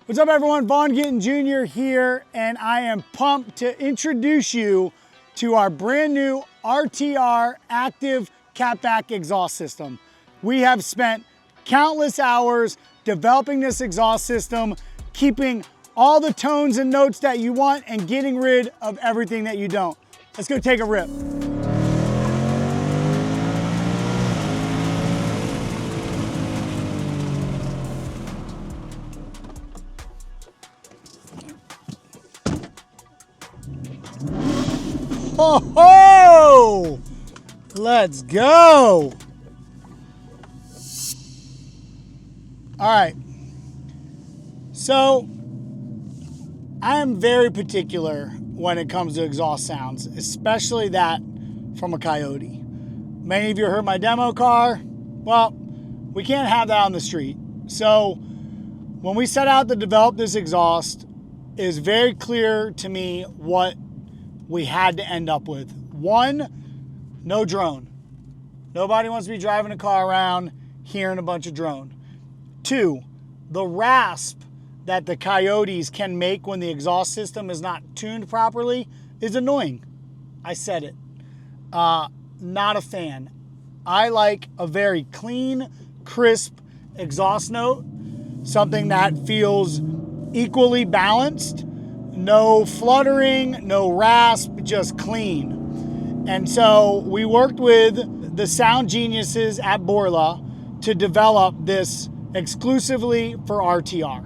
What's up everyone, Vaughn Gittin Jr. here, and I am pumped to introduce you to our brand new RTR Active Cat-Back Exhaust system. We have spent countless hours developing this exhaust system, keeping all the tones and notes that you want and getting rid of everything that you don't. Let's go take a rip. Ho ho! Let's go! All right, so I am very particular when it comes to exhaust sounds, especially that from a Coyote. Many of you heard my demo car. Well, we can't have that on the street. So when we set out to develop this exhaust, it is very clear to me what we had to end up with. One, no drone. Nobody wants to be driving a car around hearing a bunch of drone. Two, the rasp that the Coyotes can make when the exhaust system is not tuned properly is annoying. I said it. Not a fan. I like a very clean, crisp exhaust note, something that feels equally balanced. No fluttering, no rasp, just clean. And so we worked with the sound geniuses at BORLA to develop this exclusively for RTR.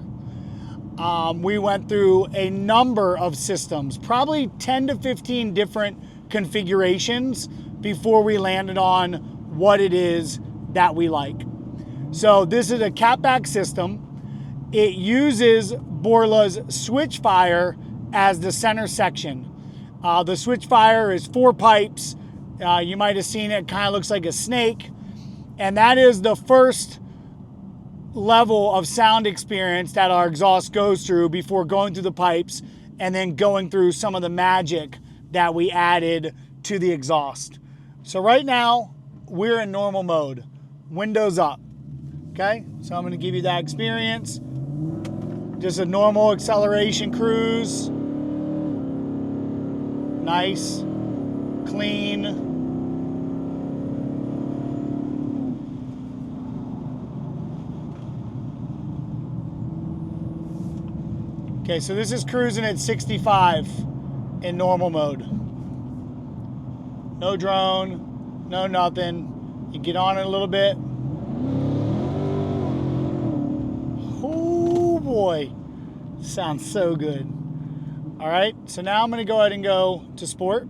We went through a number of systems, probably 10 to 15 different configurations before we landed on what it is that we like. So this is a cat-back system. It uses BORLA's switchfire as the center section. The switchfire is 4 pipes. You might have seen it, kind of looks like a snake. And that is the first level of sound experience that our exhaust goes through before going through the pipes and then going through some of the magic that we added to the exhaust. So right now, we're in normal mode, windows up. Okay, so I'm gonna give you that experience. Just a normal acceleration cruise. Nice, clean. Okay, so this is cruising at 65 in normal mode. No drone, no nothing. You get on it a little bit. Oh boy, sounds so good. All right, so now I'm gonna go ahead and go to sport.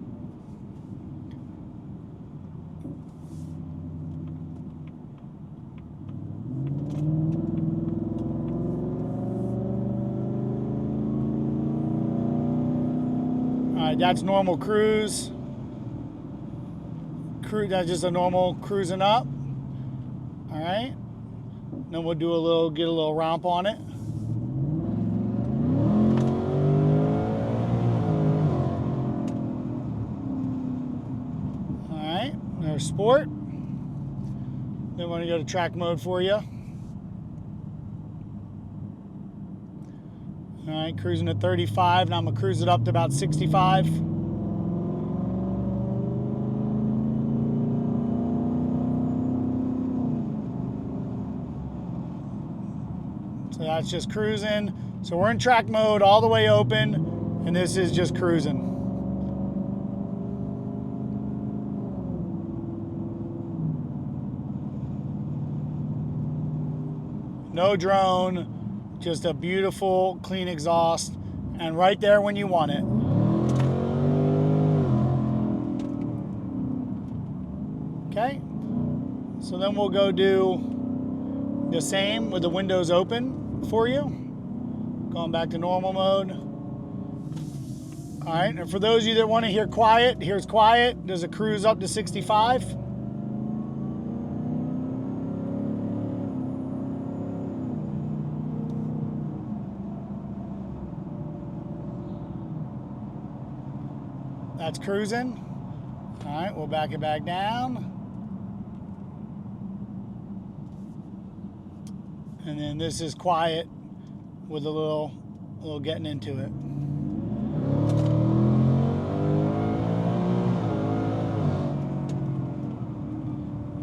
All right, that's normal cruise. That's just a normal cruising up. All right, then we'll do get a little romp on it. There's sport. Then we're going to go to track mode for you. All right, cruising at 35. Now I'm going to cruise it up to about 65. So that's just cruising. So we're in track mode all the way open, and this is just cruising. No drone, just a beautiful, clean exhaust, and right there when you want it. Okay, so then we'll go do the same with the windows open for you. Going back to normal mode. All right, and for those of you that want to hear quiet, here's quiet. Does a cruise up to 65. That's cruising. All right, we'll back it back down. And then this is quiet with a little getting into it.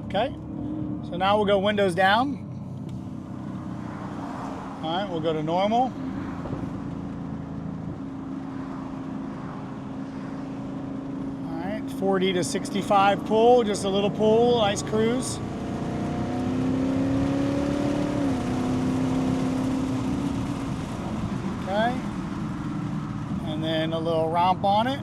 Okay, so now we'll go windows down. All right, we'll go to normal. All right, 40 to 65 pull, just a little pull, nice cruise. Okay, and then a little romp on it.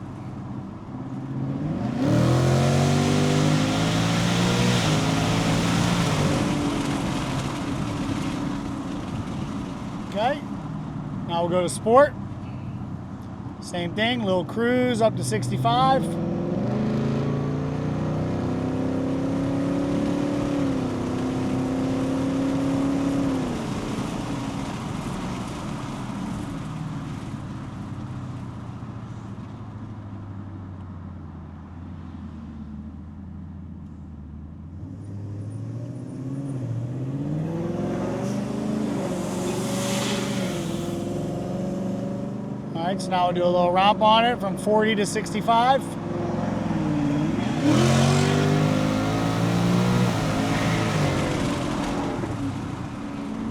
Okay, now we'll go to sport. Same thing, little cruise up to 65. All right, so now we'll do a little romp on it from 40 to 65.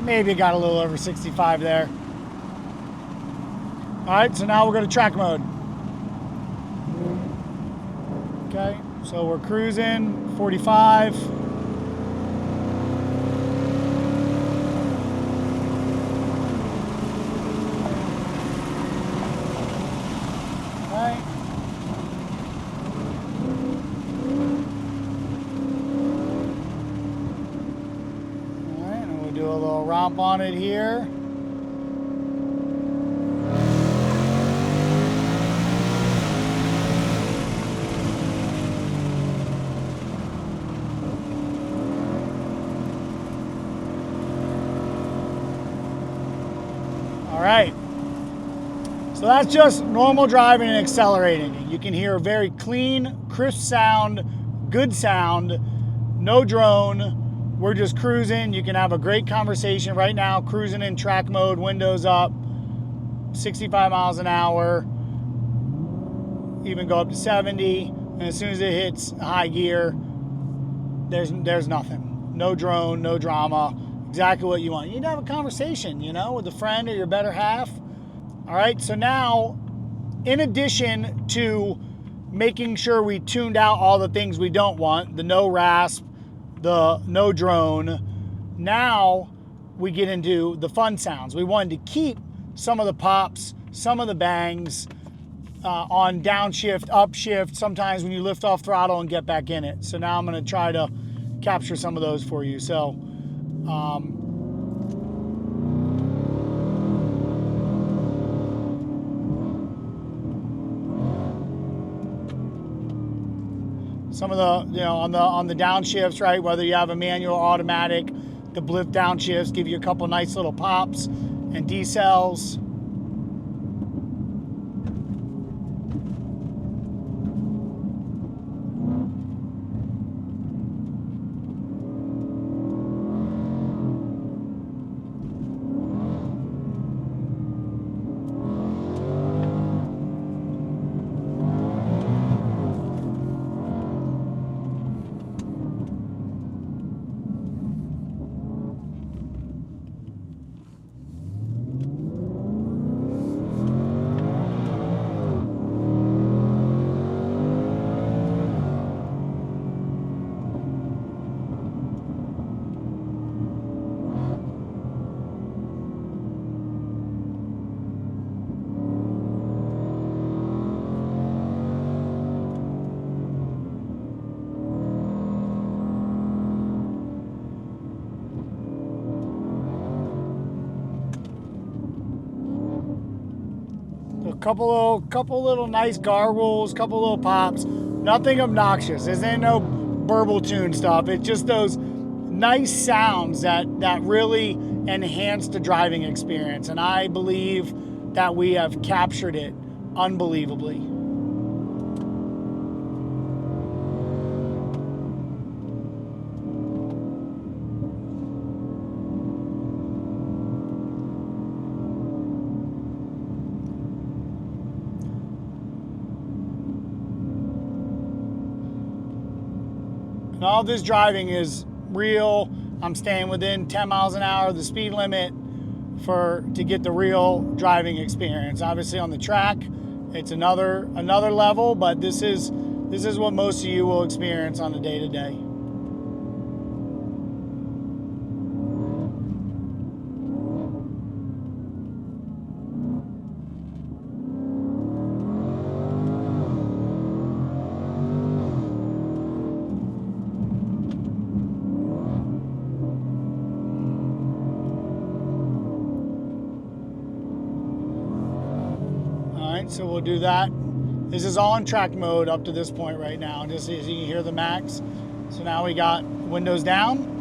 Maybe it got a little over 65 there. All right, so now we'll go to track mode. Okay, so we're cruising 45. Do a little romp on it here. All right. So that's just normal driving and accelerating. You can hear a very clean, crisp sound, good sound, no drone. We're just cruising. You can have a great conversation right now, cruising in track mode, windows up, 65 miles an hour, even go up to 70. And as soon as it hits high gear, there's nothing. No drone, no drama, exactly what you want. You need to have a conversation, you know, with a friend or your better half. All right, so now, in addition to making sure we tuned out all the things we don't want, the no rasp, the no drone, now we get into the fun sounds. We wanted to keep some of the pops, some of the bangs on downshift, upshift, sometimes when you lift off throttle and get back in it. So now I'm gonna try to capture some of those for you. So, some of the, you know, on the downshifts, right, whether you have a manual or automatic, the blip downshifts give you a couple nice little pops and decels. Couple little nice gargles, couple little pops, nothing obnoxious. This ain't no burble tune stuff. It's just those nice sounds that really enhance the driving experience. And I believe that we have captured it unbelievably. And all this driving is real. I'm staying within 10 miles an hour of the speed limit to get the real driving experience. Obviously on the track, it's another level, but this is what most of you will experience on a day-to-day. So we'll do that. This is all in track mode up to this point right now, just as you can hear the max. So now we got windows down.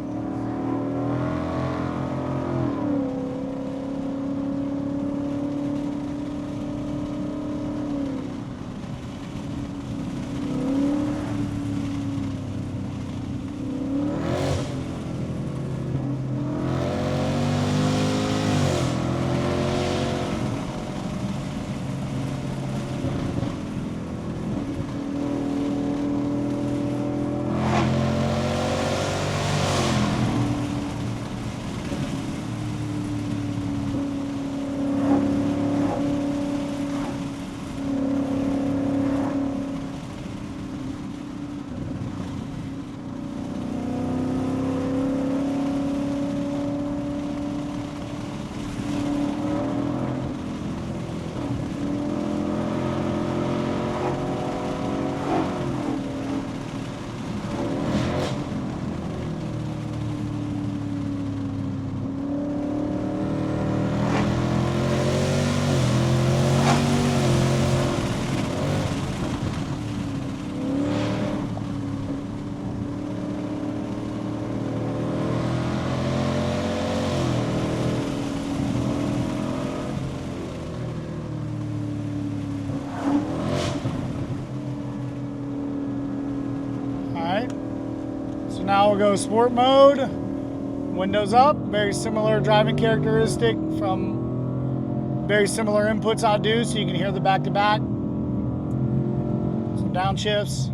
Now we'll go sport mode, windows up, very similar driving characteristic from very similar inputs I do, so you can hear the back-to-back, some downshifts.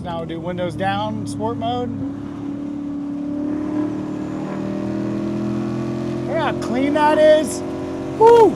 Now we'll do windows down, sport mode. Look how clean that is. Woo!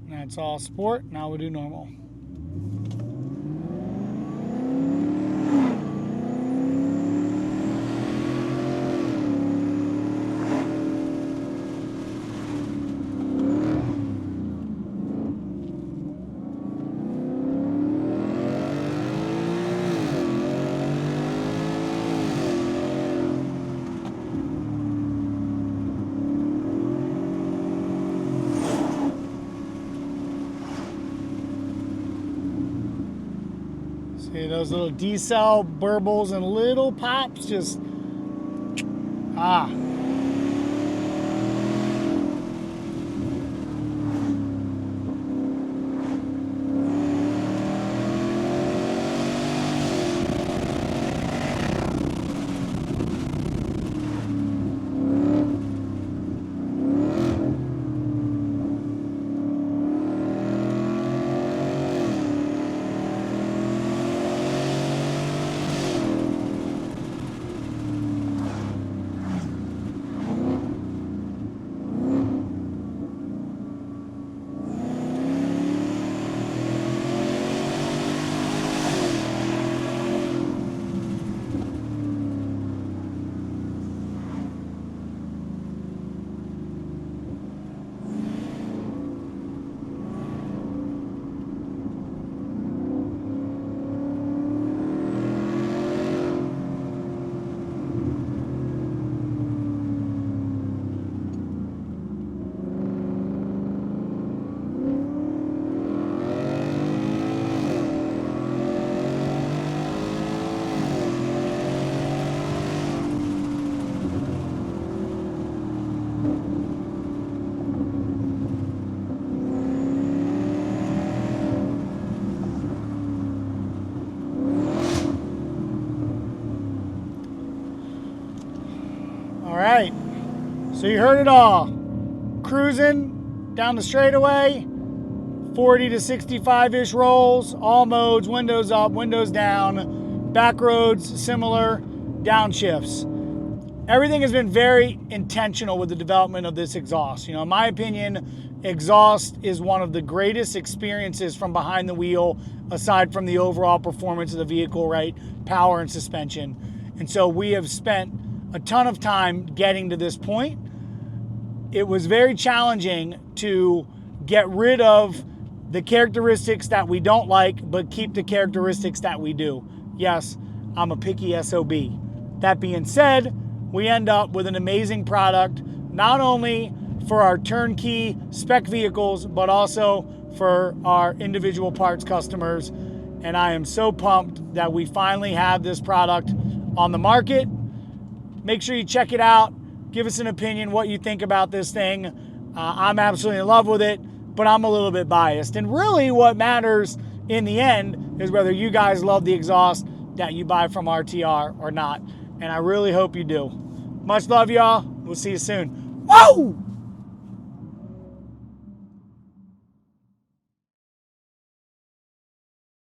That's all sport. Now we'll do normal. See those little decel burbles and little pops, just right, so you heard it all. Cruising down the straightaway, 40 to 65-ish rolls, all modes, windows up, windows down, back roads, similar, downshifts. Everything has been very intentional with the development of this exhaust. You know, in my opinion, exhaust is one of the greatest experiences from behind the wheel, aside from the overall performance of the vehicle, right? Power and suspension. And so we have spent a ton of time getting to this point. It was very challenging to get rid of the characteristics that we don't like, but keep the characteristics that we do. Yes, I'm a picky SOB. That being said, we end up with an amazing product, not only for our turnkey spec vehicles, but also for our individual parts customers. And I am so pumped that we finally have this product on the market. Make sure you check it out. Give us an opinion, what you think about this thing. I'm absolutely in love with it, but I'm a little bit biased. And really what matters in the end is whether you guys love the exhaust that you buy from RTR or not. And I really hope you do. Much love, y'all. We'll see you soon. Whoa!